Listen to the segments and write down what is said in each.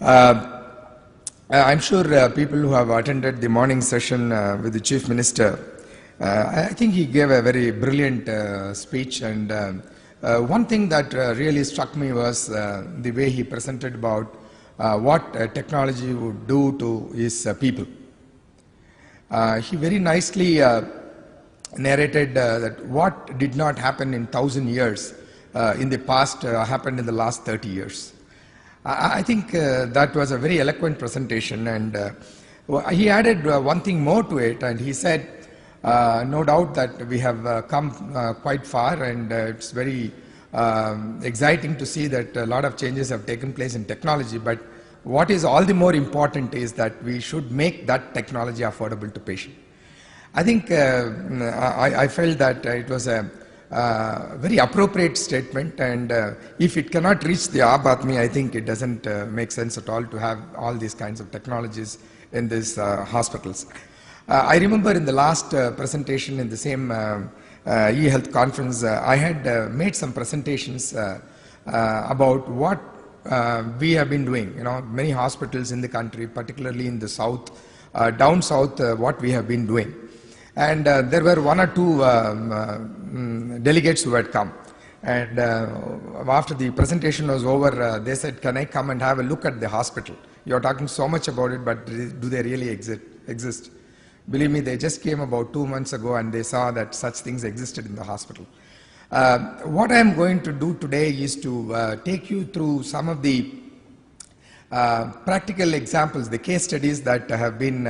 I'm sure people who have attended the morning session with the Chief Minister, I think he gave a very brilliant speech, and one thing that really struck me was the way he presented about what technology would do to his people. He very nicely narrated that what did not happen in 1,000 years in the past happened in the last 30 years. I think that was a very eloquent presentation, and he added one thing more to it, and he said, no doubt that we have come quite far, and it's very exciting to see that a lot of changes have taken place in technology, but what is all the more important is that we should make that technology affordable to patients. I think I felt that it was a very appropriate statement, and if it cannot reach the Aam Aadmi, I think it doesn't make sense at all to have all these kinds of technologies in these hospitals. I remember in the last presentation in the same e-health conference, I had made some presentations about what we have been doing. You know, many hospitals in the country, particularly in the south, down south, what we have been doing. And there were one or two delegates who had come. And after the presentation was over, they said, can I come and have a look at the hospital? You're talking so much about it, but do they really exist? Believe me, they just came about 2 months ago and they saw that such things existed in the hospital. What I'm going to do today is to take you through some of the practical examples, the case studies that have been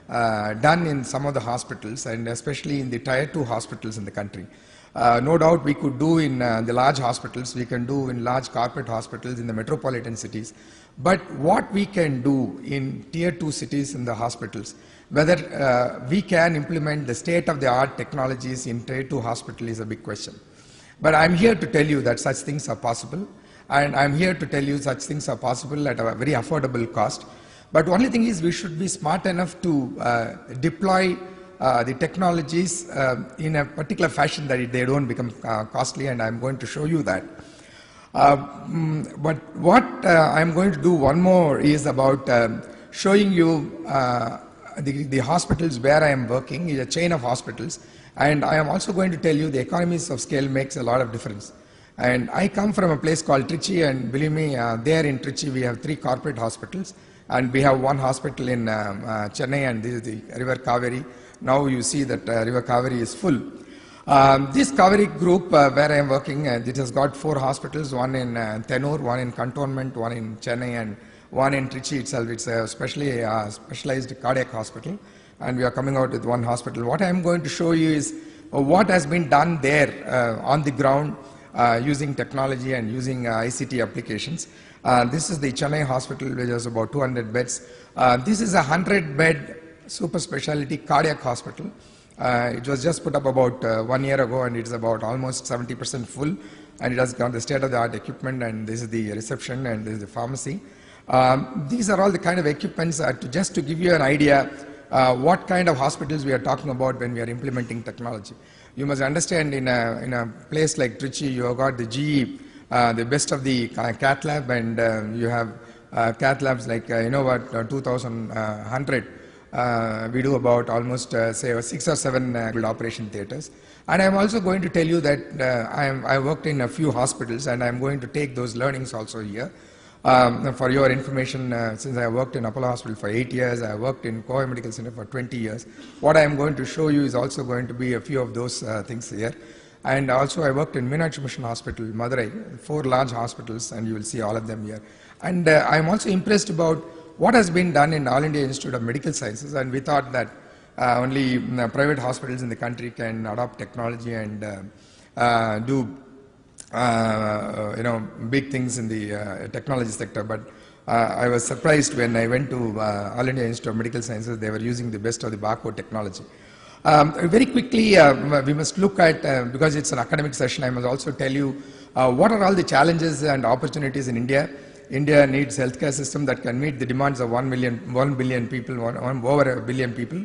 done in some of the hospitals, and especially in the Tier 2 hospitals in the country. No doubt we could do in the large hospitals, we can do in large corporate hospitals in the metropolitan cities, but what we can do in Tier 2 cities in the hospitals, whether we can implement the state-of-the-art technologies in Tier 2 hospital is a big question. But I'm here to tell you that such things are possible, and I'm here to tell you such things are possible at a very affordable cost. But only thing is we should be smart enough to deploy the technologies in a particular fashion that they don't become costly, and I'm going to show you that. But what I'm going to do one more is about showing you the hospitals where I am working. Is a chain of hospitals, and I am also going to tell you the economies of scale makes a lot of difference. And I come from a place called Trichy, and believe me, there in Trichy we have 3 corporate hospitals, and we have 1 hospital in Chennai, and this is the River Kaveri. Now you see that River Kaveri is full. This Kaveri group where I am working, it has got 4 hospitals, 1 in Thenur, 1 in Cantonment, 1 in Chennai, and 1 in Trichy itself. It's a specialized cardiac hospital, and we are coming out with 1 hospital. What I am going to show you is what has been done there on the ground using technology and using ICT applications. This is the Chennai hospital, which has about 200 beds. This is a 100-bed super specialty cardiac hospital. It was just put up about 1 year ago, and it's about almost 70% full, and it has got the state-of-the-art equipment, and this is the reception, and this is the pharmacy. These are all the kind of equipments just to give you an idea what kind of hospitals we are talking about when we are implementing technology. You must understand, in a place like Trichy, you have got the GE, the best of the cath lab, and you have cath labs like, 2100. We do about almost, say, 6 or 7 operation theaters. And I'm also going to tell you that I worked in a few hospitals, and I'm going to take those learnings also here. For your information, since I worked in Apollo Hospital for 8 years, I worked in Kohai Medical Center for 20 years. What I'm going to show you is also going to be a few of those things here. And also I worked in Meenakshi Mission Hospital, Madurai, 4 large hospitals, and you will see all of them here. And I'm also impressed about what has been done in All India Institute of Medical Sciences, and we thought that only private hospitals in the country can adopt technology and do big things in the technology sector. But I was surprised when I went to All India Institute of Medical Sciences. They were using the best of the barcode technology. Very quickly, we must look at, because it's an academic session, I must also tell you what are all the challenges and opportunities in India. India needs a healthcare system that can meet the demands of 1 billion people, over 1 billion people.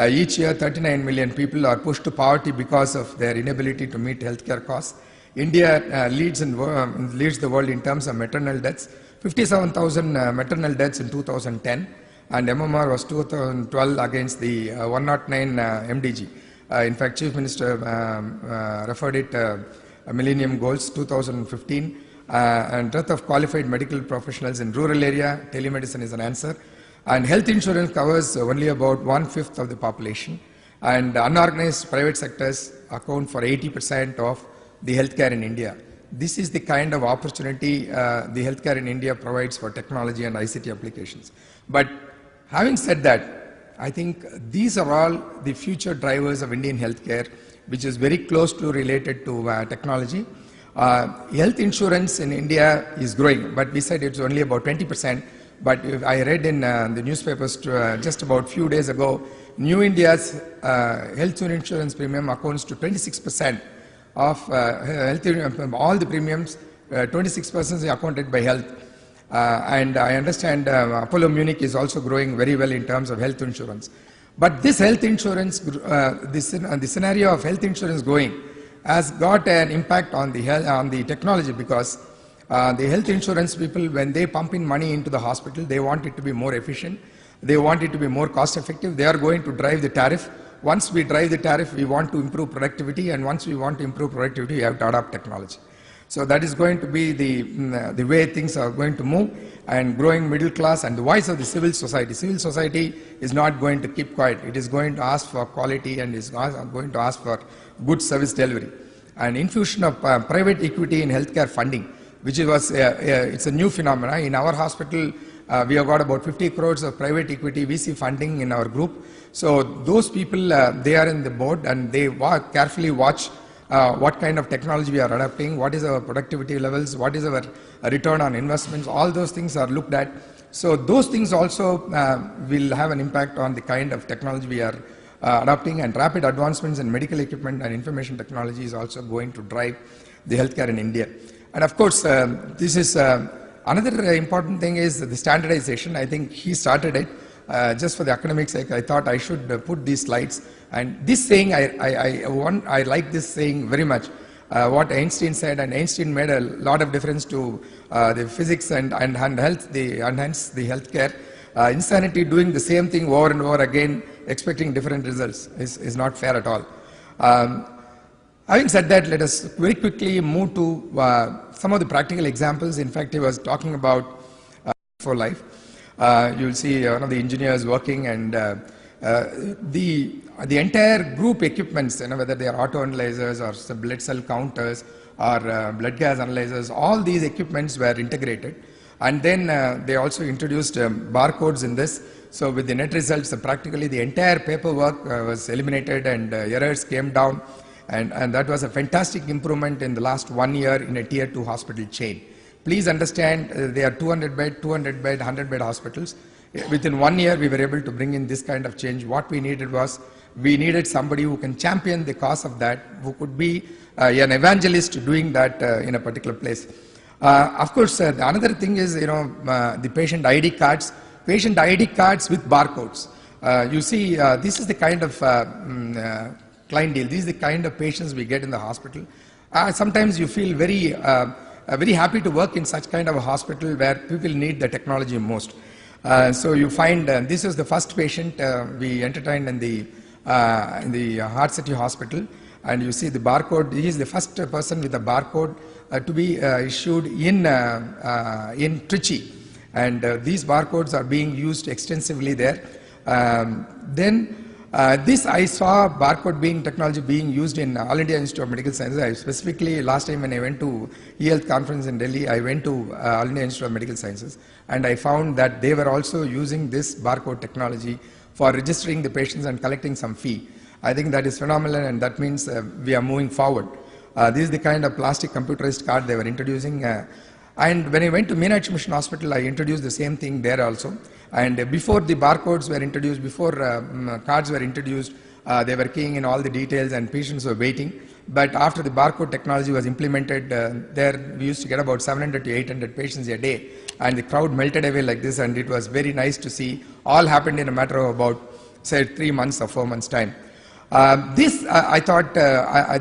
Each year, 39 million people are pushed to poverty because of their inability to meet healthcare costs. India leads the world in terms of maternal deaths. 57,000 maternal deaths in 2010, and MMR was 2012 against the 109 MDG. In fact, Chief Minister referred it Millennium Goals 2015, and dearth of qualified medical professionals in rural area, telemedicine is an answer, and health insurance covers only about 1/5 of the population, and unorganized private sectors account for 80% of the healthcare in India. This is the kind of opportunity the healthcare in India provides for technology and ICT applications. But having said that, I think these are all the future drivers of Indian healthcare, which is very closely related to technology. Health insurance in India is growing, but we said it's only about 20%. But I read in the newspapers just about few days ago, New India's health insurance premium accounts to 26% of all the premiums. 26% is accounted by health. And I understand Apollo Munich is also growing very well in terms of health insurance. But this health insurance, the scenario of health insurance growing has got an impact on the technology, because the health insurance people, when they pump in money into the hospital, they want it to be more efficient. They want it to be more cost effective. They are going to drive the tariff. Once we drive the tariff, we want to improve productivity, and once we want to improve productivity, we have to adopt technology. So that is going to be the way things are going to move, and growing middle class and the voice of the civil society. Civil society is not going to keep quiet. It is going to ask for quality and is going to ask for good service delivery. And infusion of private equity in healthcare funding, which it's a new phenomenon. In our hospital, we have got about 50 crores of private equity VC funding in our group. So those people, they are in the board, and they carefully watch what kind of technology we are adopting, what is our productivity levels, what is our return on investments. All those things are looked at. So those things also will have an impact on the kind of technology we are adopting, and rapid advancements in medical equipment and information technology is also going to drive the healthcare in India. And of course, this is another important thing is the standardization. I think he started it. Just for the academic sake, I thought I should put these slides. And this saying, I like this saying very much. What Einstein said, and Einstein made a lot of difference to the physics and health, hence the healthcare. Insanity, doing the same thing over and over again, expecting different results is not fair at all. Having said that, let us very quickly move to some of the practical examples. In fact, he was talking about for life. You'll see one of the engineers working, and the entire group equipments, whether they are auto analyzers or blood cell counters or blood gas analyzers, all these equipments were integrated. And then they also introduced barcodes in this. So with the net results, practically the entire paperwork was eliminated, and errors came down. And that was a fantastic improvement in the last 1 year in a tier 2 hospital chain. Please understand, they are 200 bed, 100 bed hospitals. Within 1 year, we were able to bring in this kind of change. What we needed was, we needed somebody who can champion the cause of that, who could be an evangelist doing that in a particular place. Of course, another thing is, the patient ID cards with barcodes. You see, this is the kind of client deal. These are the kind of patients we get in the hospital. Sometimes you feel very happy to work in such kind of a hospital where people need the technology most. So you find this is the first patient we entertained in the Heart City Hospital, and you see the barcode. He is the first person with a barcode to be issued in Trichy, and these barcodes are being used extensively there. This I saw barcode technology being used in All India Institute of Medical Sciences. I specifically, last time when I went to eHealth conference in Delhi, I went to All India Institute of Medical Sciences, and I found that they were also using this barcode technology for registering the patients and collecting some fee. I think that is phenomenal, and that means we are moving forward. This is the kind of plastic computerized card they were introducing. And when I went to Meenakshi Mission Hospital, I introduced the same thing there also. And before the barcodes were introduced, before cards were introduced, they were keying in all the details and patients were waiting. But after the barcode technology was implemented, there we used to get about 700 to 800 patients a day. And the crowd melted away like this, and it was very nice to see. All happened in a matter of about, say, 3 months or 4 months' time. I thought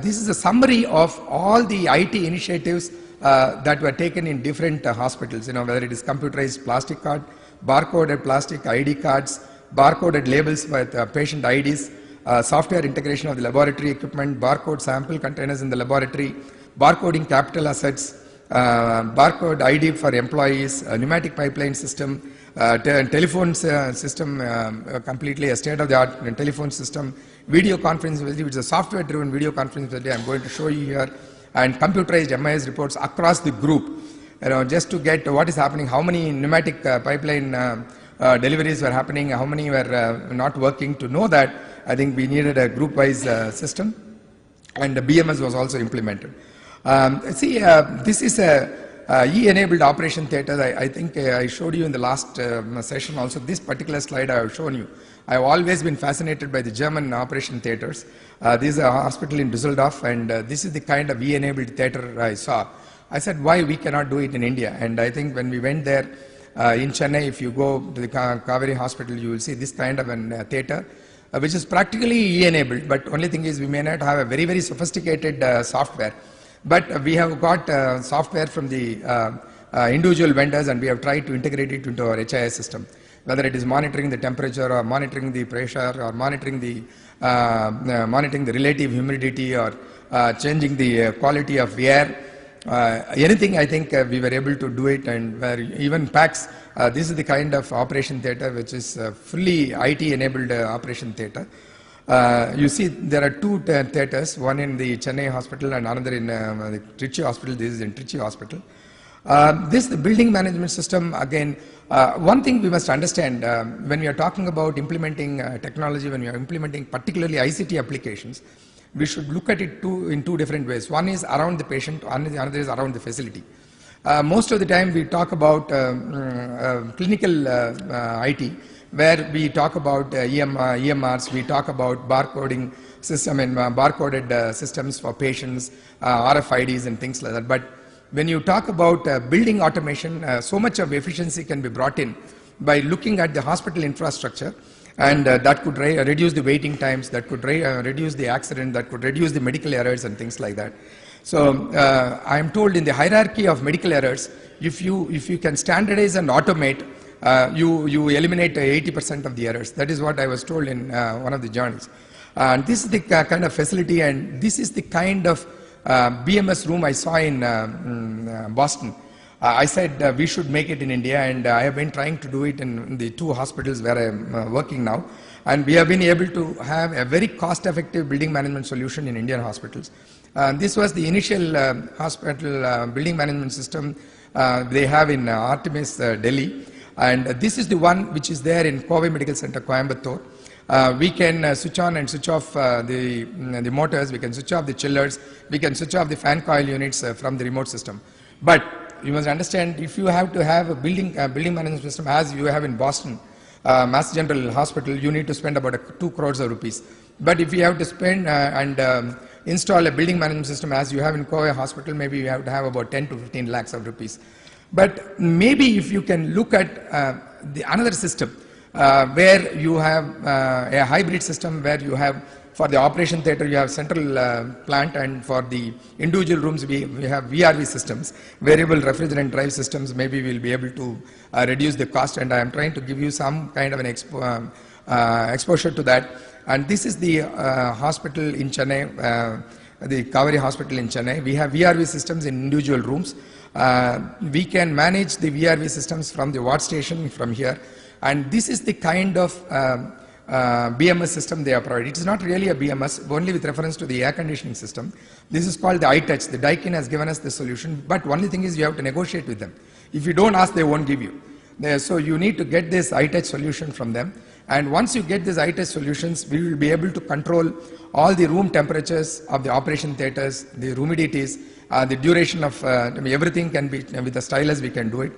this is a summary of all the IT initiatives that were taken in different hospitals, whether it is computerized plastic card, barcoded plastic ID cards, barcoded labels with patient IDs, software integration of the laboratory equipment, barcode sample containers in the laboratory, barcoding capital assets, barcode ID for employees, pneumatic pipeline system, telephone system, completely a state-of-the-art telephone system, video conference facility, which is a software-driven video conference facility I'm going to show you here, and computerized MIS reports across the group, just to get what is happening, how many pneumatic pipeline deliveries were happening, how many were not working. To know that, I think we needed a group-wise system, and the BMS was also implemented. This is a E-enabled operation theatre. I think I showed you in the last session also. This particular slide I have shown you. I have always been fascinated by the German operation theatres. This is a hospital in Düsseldorf, and this is the kind of E-enabled theatre I saw. I said, why we cannot do it in India? And I think when we went there in Chennai, if you go to the Kaveri hospital, you will see this kind of a theatre, which is practically E-enabled, but only thing is we may not have a very, very sophisticated software. But we have got software from the individual vendors, and we have tried to integrate it into our HIS system, whether it is monitoring the temperature or monitoring the pressure or monitoring the relative humidity or changing the quality of the air. Anything, I think we were able to do it, and where even PACS, this is the kind of operation theatre which is fully IT-enabled operation theatre. You see there are two theatres, one in the Chennai hospital and another in the Trichy hospital. This is in Trichy hospital. The building management system, again, one thing we must understand when we are talking about implementing technology, when we are implementing particularly ICT applications, we should look at it in two different ways. One is around the patient, another is around the facility. Most of the time we talk about clinical IT, where we talk about EMRs, we talk about barcoding system and barcoded systems for patients, RFIDs and things like that. But when you talk about building automation, so much of efficiency can be brought in by looking at the hospital infrastructure, and that could reduce the waiting times, that could reduce the accident, that could reduce the medical errors and things like that. So I am told in the hierarchy of medical errors, if you can standardize and automate, you eliminate 80% of the errors. That is what I was told in one of the journals. And this is the kind of facility, and this is the kind of BMS room I saw in Boston. I said we should make it in India, and I have been trying to do it in the two hospitals where I am working now. And we have been able to have a very cost-effective building management solution in Indian hospitals. This was the initial hospital building management system they have in Artemis, Delhi. And this is the one which is there in Kovai Medical Center, Coimbatore. We can switch on and switch off the motors, we can switch off the chillers, we can switch off the fan coil units from the remote system. But you must understand, if you have to have a building management system as you have in Boston, Mass General Hospital, you need to spend about 2 crores of rupees. But if you have to spend and install a building management system as you have in Kovai Hospital, maybe you have to have about 10 to 15 lakhs of rupees. But maybe if you can look at another system where you have a hybrid system, where you have, for the operation theatre, you have central plant, and for the individual rooms, we have VRV systems, variable refrigerant drive systems. Maybe we'll be able to reduce the cost, and I am trying to give you some kind of an exposure to that. And this is the hospital in Chennai, the Kaveri hospital in Chennai. We have VRV systems in individual rooms. We can manage the VRV systems from the ward station from here, and this is the kind of BMS system they have provided. It is not really a BMS, only with reference to the air conditioning system. This is called the iTouch. The Daikin has given us the solution, but only thing is you have to negotiate with them. If you don't ask, they won't give you. So you need to get this iTouch solution from them, and once you get these iTouch solutions, we will be able to control all the room temperatures of the operation theatres, the humidities, the duration of everything can be, with the stylus we can do it.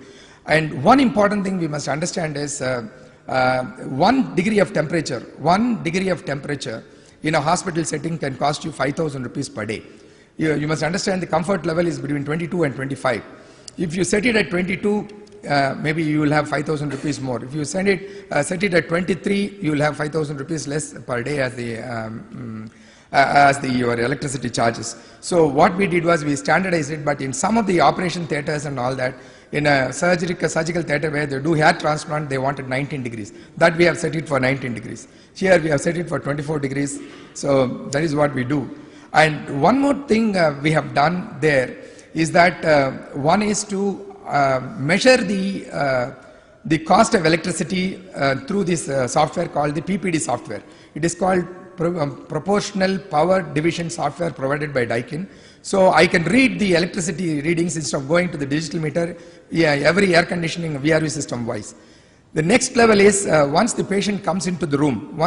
And one important thing we must understand is 1 degree of temperature in a hospital setting can cost you 5,000 rupees per day. You must understand the comfort level is between 22 and 25. If you set it at 22, maybe you will have 5,000 rupees more. If you set it at 23, you will have 5,000 rupees less per day as the as your electricity charges. So what we did was we standardized it, but in some of the operation theaters and all that, in a surgical theater where they do hair transplant, they wanted 19 degrees. That we have set it for 19 degrees. Here we have set it for 24 degrees. So that is what we do. And one more thing we have done there is that one is to measure the cost of electricity through this software called the PPD software. It is called Proportional Power Division software provided by Daikin. So I can read the electricity readings instead of going to the digital meter, every air conditioning VRV system wise. The next level is once the patient comes into the room,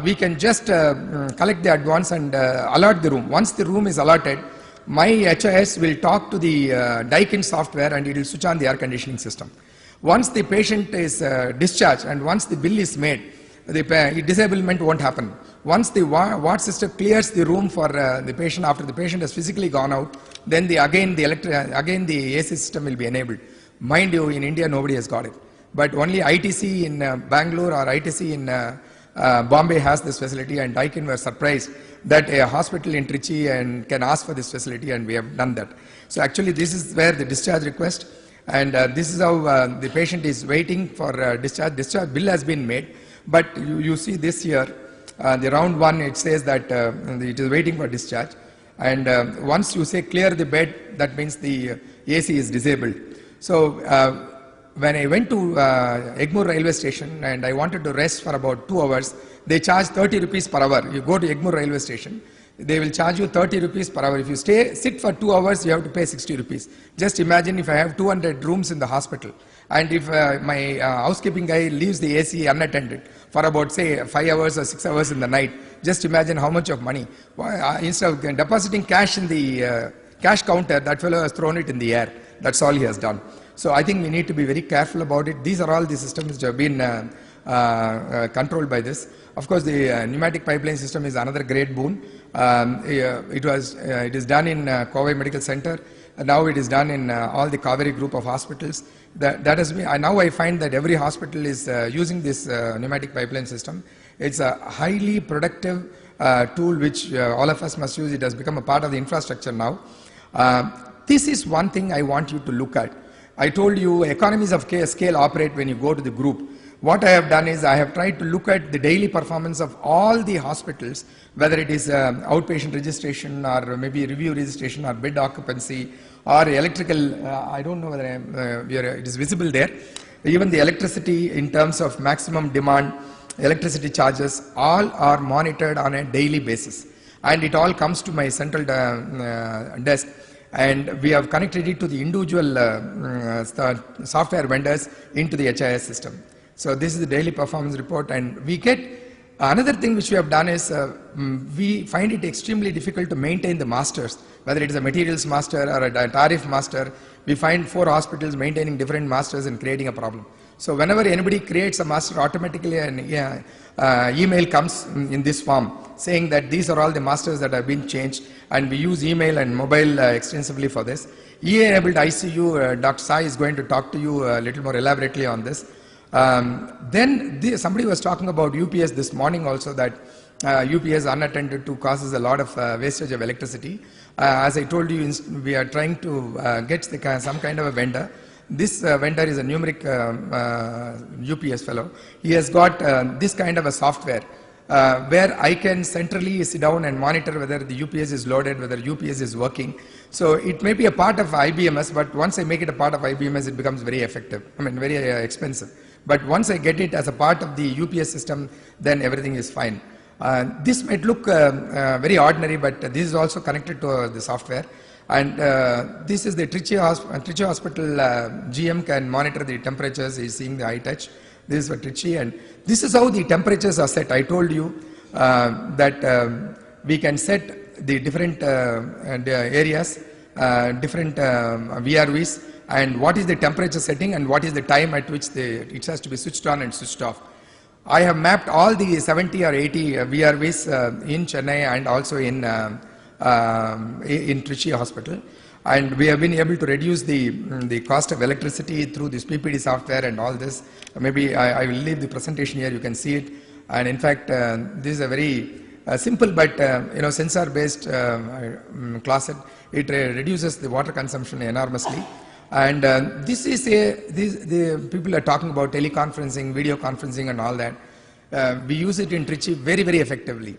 we can just collect the advance and allot the room. Once the room is allotted, my HIS will talk to the Daikin software and it will switch on the air conditioning system. Once the patient is discharged and once the bill is made, the disablement won't happen. Once the ward system clears the room for the patient after the patient has physically gone out, then again the AC system will be enabled. Mind you, in India nobody has got it. But only ITC in Bangalore or ITC in Bombay has this facility, and Daikin were surprised that a hospital in Trichy can ask for this facility, and we have done that. So actually this is where the discharge request, and this is how the patient is waiting for discharge. Discharge bill has been made, but you see this here, the round 1, it says that it is waiting for discharge, and once you say clear the bed, that means the AC is disabled. So when I went to Egmore railway station and I wanted to rest for about 2 hours, they charge 30 rupees per hour. You go to Egmore railway station, they will charge you 30 rupees per hour. If you sit for 2 hours, you have to pay 60 rupees. Just imagine if I have 200 rooms in the hospital, and if my housekeeping guy leaves the AC unattended for about say 5 hours or 6 hours in the night, just imagine how much of money. Instead of depositing cash in the cash counter, that fellow has thrown it in the air. That's all he has done. So I think we need to be very careful about it. These are all the systems which have been controlled by this. Of course, the pneumatic pipeline system is another great boon. It is done in Kovai Medical Center. Now it is done in all the Kaveri group of hospitals. That has been, now I find that every hospital is using this pneumatic pipeline system. It's a highly productive tool which all of us must use. It has become a part of the infrastructure now. This is one thing I want you to look at. I told you economies of scale operate when you go to the group. What I have done is I have tried to look at the daily performance of all the hospitals, whether it is outpatient registration or maybe review registration or bed occupancy or electrical, I don't know whether it is visible there. Even the electricity in terms of maximum demand, electricity charges, all are monitored on a daily basis. And it all comes to my central desk. And we have connected it to the individual software vendors into the HIS system. So this is the daily performance report, and we get another thing which we have done is we find it extremely difficult to maintain the masters, whether it is a materials master or a tariff master. We find 4 hospitals maintaining different masters and creating a problem. So whenever anybody creates a master, automatically an email comes in this form saying that these are all the masters that have been changed, and we use email and mobile extensively for this. E-enabled ICU, Dr. Sai is going to talk to you a little more elaborately on this. Somebody was talking about UPS this morning also, that UPS unattended to causes a lot of wastage of electricity. As I told you, we are trying to get some kind of a vendor. This vendor is a numeric UPS fellow. He has got this kind of a software where I can centrally sit down and monitor whether the UPS is loaded, whether UPS is working. So it may be a part of IBMS, but once I make it a part of IBMS, it becomes very effective. Very expensive. But once I get it as a part of the UPS system, then everything is fine. This might look very ordinary, but this is also connected to the software. And this is the Trichy Hospital GM can monitor the temperatures. He's seeing the eye touch. This is for Trichy, and this is how the temperatures are set. I told you that we can set the different areas, different VRVs, and what is the temperature setting and what is the time at which it has to be switched on and switched off. I have mapped all the 70 or 80 VRVs in Chennai and also in Trichy Hospital, and we have been able to reduce the cost of electricity through this PPD software and all this. Maybe I will leave the presentation here, you can see it. And in fact, this is a very simple but sensor-based closet. It reduces the water consumption enormously. And the people are talking about teleconferencing, video conferencing and all that. We use it in Trichy very, very effectively.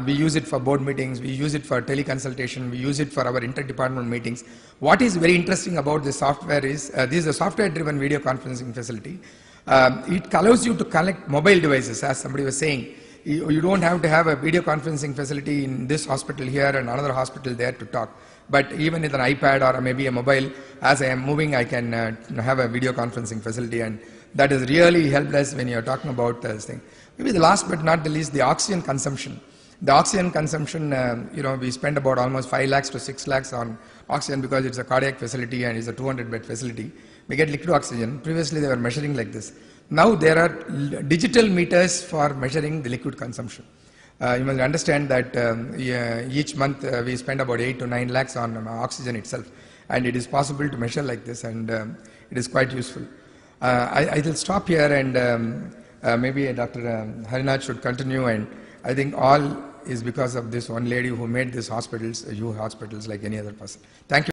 We use it for board meetings, we use it for teleconsultation, we use it for our interdepartmental meetings. What is very interesting about this software is, this is a software-driven video conferencing facility. It allows you to connect mobile devices, as somebody was saying. You don't have to have a video conferencing facility in this hospital here and another hospital there to talk. But even with an iPad or maybe a mobile, as I am moving, I can have a video conferencing facility, and that has really helped us when you're talking about this thing. Maybe the last but not the least, the oxygen consumption. The oxygen consumption, we spend about almost 5 lakhs to 6 lakhs on oxygen because it's a cardiac facility and it's a 200-bed facility. We get liquid oxygen. Previously, they were measuring like this. Now, there are digital meters for measuring the liquid consumption. You must understand that each month we spend about 8 to 9 lakhs on oxygen itself. And it is possible to measure like this, and it is quite useful. I will stop here, and maybe Dr. Harinath should continue. And I think all is because of this one lady who made these hospitals, hospitals like any other person. Thank you.